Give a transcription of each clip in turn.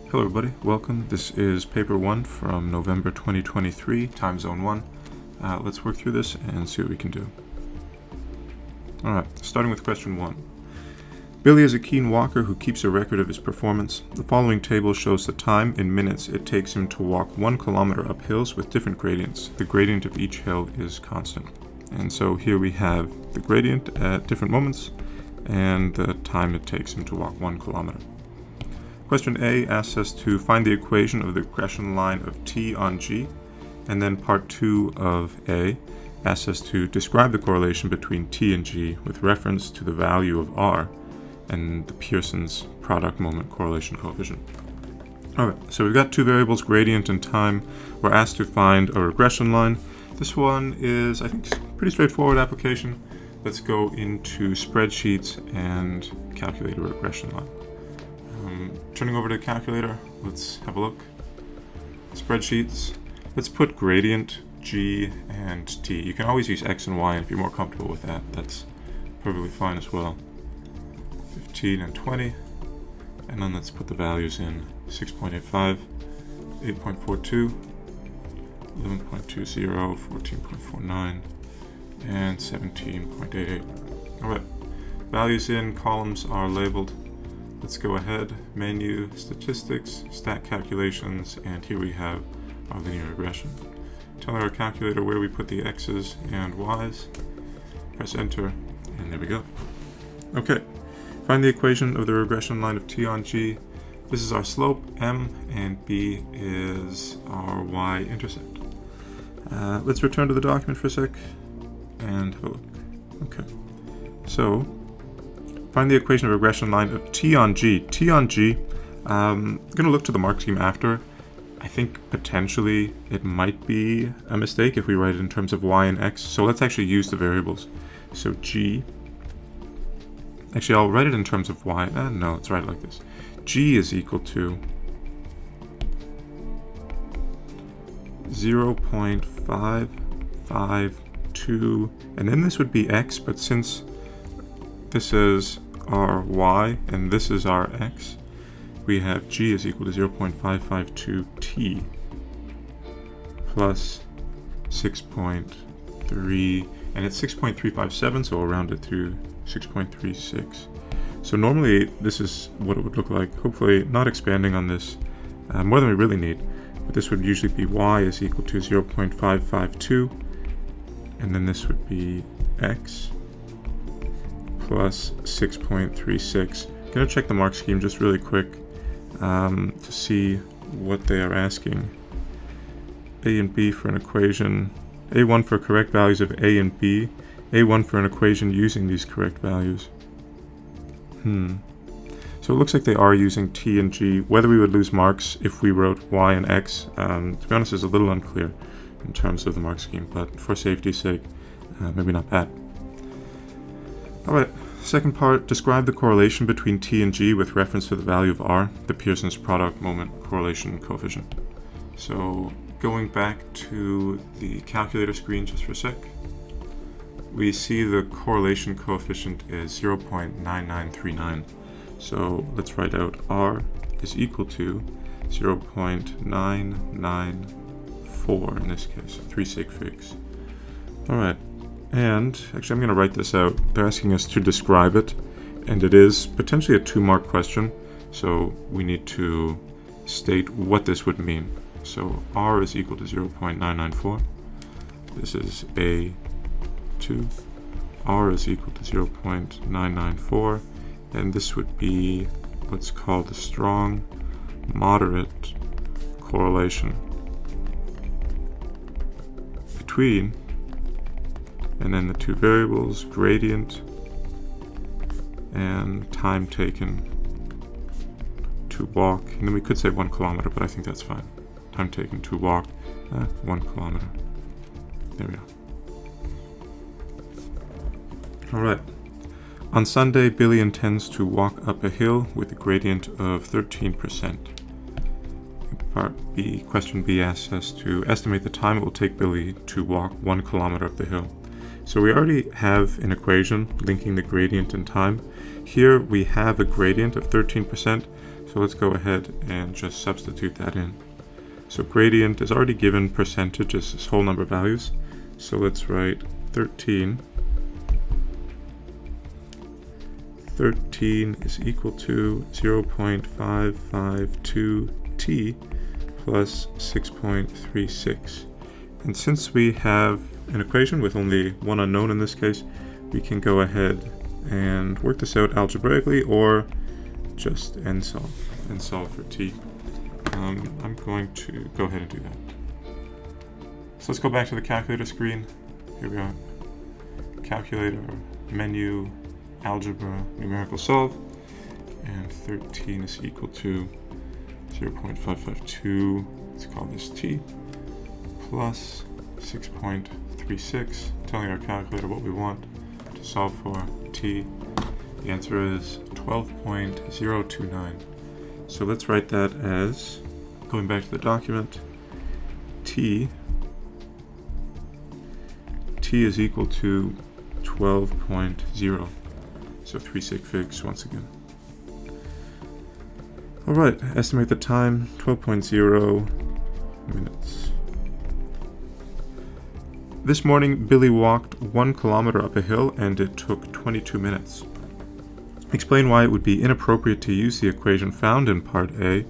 Hello everybody, welcome. This is paper 1 from November 2023, time zone 1. Let's work through this and see what we can do. Alright, starting with question 1. Billy is a keen walker who keeps a record of his performance. The following table shows the time in minutes it takes him to walk 1 kilometer up hills with different gradients. The gradient of each hill is constant. And so here we have the gradient at different moments and the time it takes him to walk 1 kilometer. Question A asks us to find the equation of the regression line of t on g, and then part 2 of A asks us to describe the correlation between t and g with reference to the value of r and the Pearson's product moment correlation coefficient. Alright, so we've got two variables, gradient and time. We're asked to find a regression line. This one is, I think, pretty straightforward application. Let's go into spreadsheets and calculate a regression line. Turning over to the calculator, let's have a look. Spreadsheets. Let's put gradient, g, and t. You can always use x and y, and if you're more comfortable with that, that's perfectly fine as well. 15 and 20. And then let's put the values in 6.85, 8.42, 11.20, 14.49, and 17.88. Alright, values in, columns are labeled. Let's go ahead, menu, statistics, stat calculations, and here we have our linear regression. Tell our calculator where we put the x's and y's. Press enter, and there we go. Okay, find the equation of the regression line of t on g. This is our slope, m, and b is our y-intercept. Let's return to the document for a sec and have a look. Okay, so find the equation of regression line of t on g. T on g, I'm going to look to the mark scheme after. I think potentially it might be a mistake if we write it in terms of y and x. So let's actually use the variables. So g, actually I'll write it in terms of y. No, let's write it like this. G is equal to 0.552, and then this would be x, but since this is our y and this is our x, we have g is equal to 0.552t plus 6.3, and it's 6.357, so we'll round it to 6.36. So normally this is what it would look like, hopefully not expanding on this more than we really need, but this would usually be y is equal to 0.552, and then this would be x plus 6.36. I'm going to check the mark scheme just really quick to see what they are asking. A and B for an equation, A1 for correct values of A and B, A1 for an equation using these correct values. So it looks like they are using T and G. Whether we would lose marks if we wrote Y and X, to be honest, is a little unclear in terms of the mark scheme, but for safety's sake, maybe not bad. Alright, second part, describe the correlation between t and g with reference to the value of r, the Pearson's product moment correlation coefficient. So going back to the calculator screen just for a sec, we see the correlation coefficient is 0.9939. So let's write out r is equal to 0.994 in this case, 3 sig figs. Alright. And actually I'm going to write this out. They're asking us to describe it, and it is potentially a 2-mark question, so we need to state what this would mean. So r is equal to 0.994. This is A2. R is equal to 0.994, and this would be what's called a strong moderate correlation between, and then the two variables, gradient and time taken to walk. And then we could say 1 kilometer, but I think that's fine. Time taken to walk 1 kilometer. There we go. Alright. On Sunday, Billy intends to walk up a hill with a gradient of 13%. Part B, question B asks us to estimate the time it will take Billy to walk 1 kilometer up the hill. So we already have an equation linking the gradient and time. Here we have a gradient of 13%, so So let's go ahead and just substitute that in. So gradient is already given percentage as this whole number of values. So let's write 13. 13 is equal to 0.552t plus 6.36. And since we have an equation with only one unknown in this case, we can go ahead and work this out algebraically or just end solve for t. I'm going to go ahead and do that. So let's go back to the calculator screen. Here we are. Calculator, menu, algebra, numerical solve, and 13 is equal to 0.552, let's call this t, plus 6.36, telling our calculator what we want to solve for t. The answer is 12.029. So let's write that as, going back to the document, t is equal to 12.0. So 3 sig figs once again. Alright, estimate the time, 12.0 minutes. This morning, Billy walked 1 kilometer up a hill and it took 22 minutes. Explain why it would be inappropriate to use the equation found in part A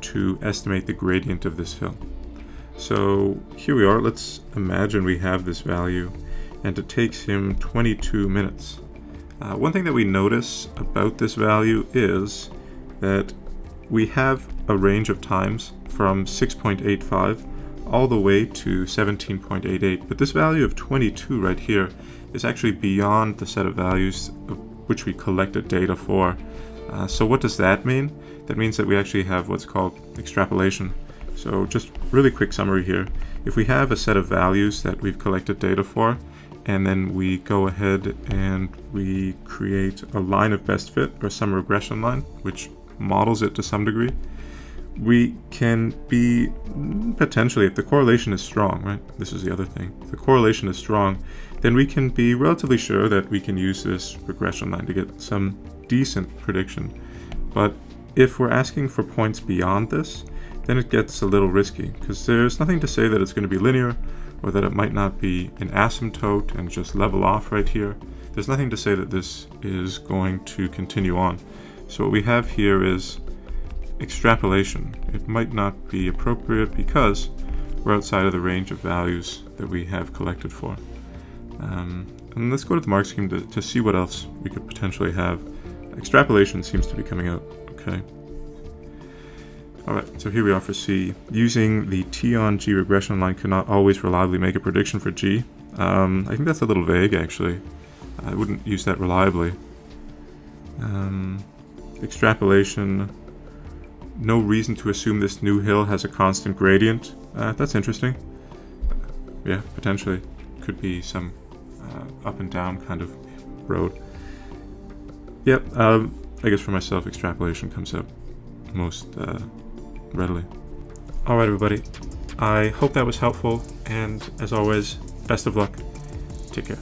to estimate the gradient of this hill. So here we are, let's imagine we have this value and it takes him 22 minutes. One thing that we notice about this value is that we have a range of times from 6.85 all the way to 17.88, but this value of 22 right here is actually beyond the set of values of which we collected data for. So what does that mean? That means that we actually have what's called extrapolation. So just really quick summary here. If we have a set of values that we've collected data for, and then we go ahead and we create a line of best fit or some regression line, which models it to some degree, we can be potentially, if the correlation is strong, right? This is the other thing. If the correlation is strong, then we can be relatively sure that we can use this regression line to get some decent prediction. But if we're asking for points beyond this, then it gets a little risky, because there's nothing to say that it's going to be linear or that it might not be an asymptote and just level off right here. There's nothing to say that this is going to continue on. So what we have here is extrapolation. It might not be appropriate because we're outside of the range of values that we have collected for. And let's go to the mark scheme to see what else we could potentially have. Extrapolation seems to be coming out okay. Alright, so here we are for C. Using the T on G regression line could not always reliably make a prediction for G. I think that's a little vague actually. I wouldn't use that reliably. Extrapolation. No reason to assume this new hill has a constant gradient. That's interesting. Yeah, potentially. Could be some up and down kind of road. Yep, I guess for myself, extrapolation comes out most readily. Alright everybody, I hope that was helpful, and as always, best of luck. Take care.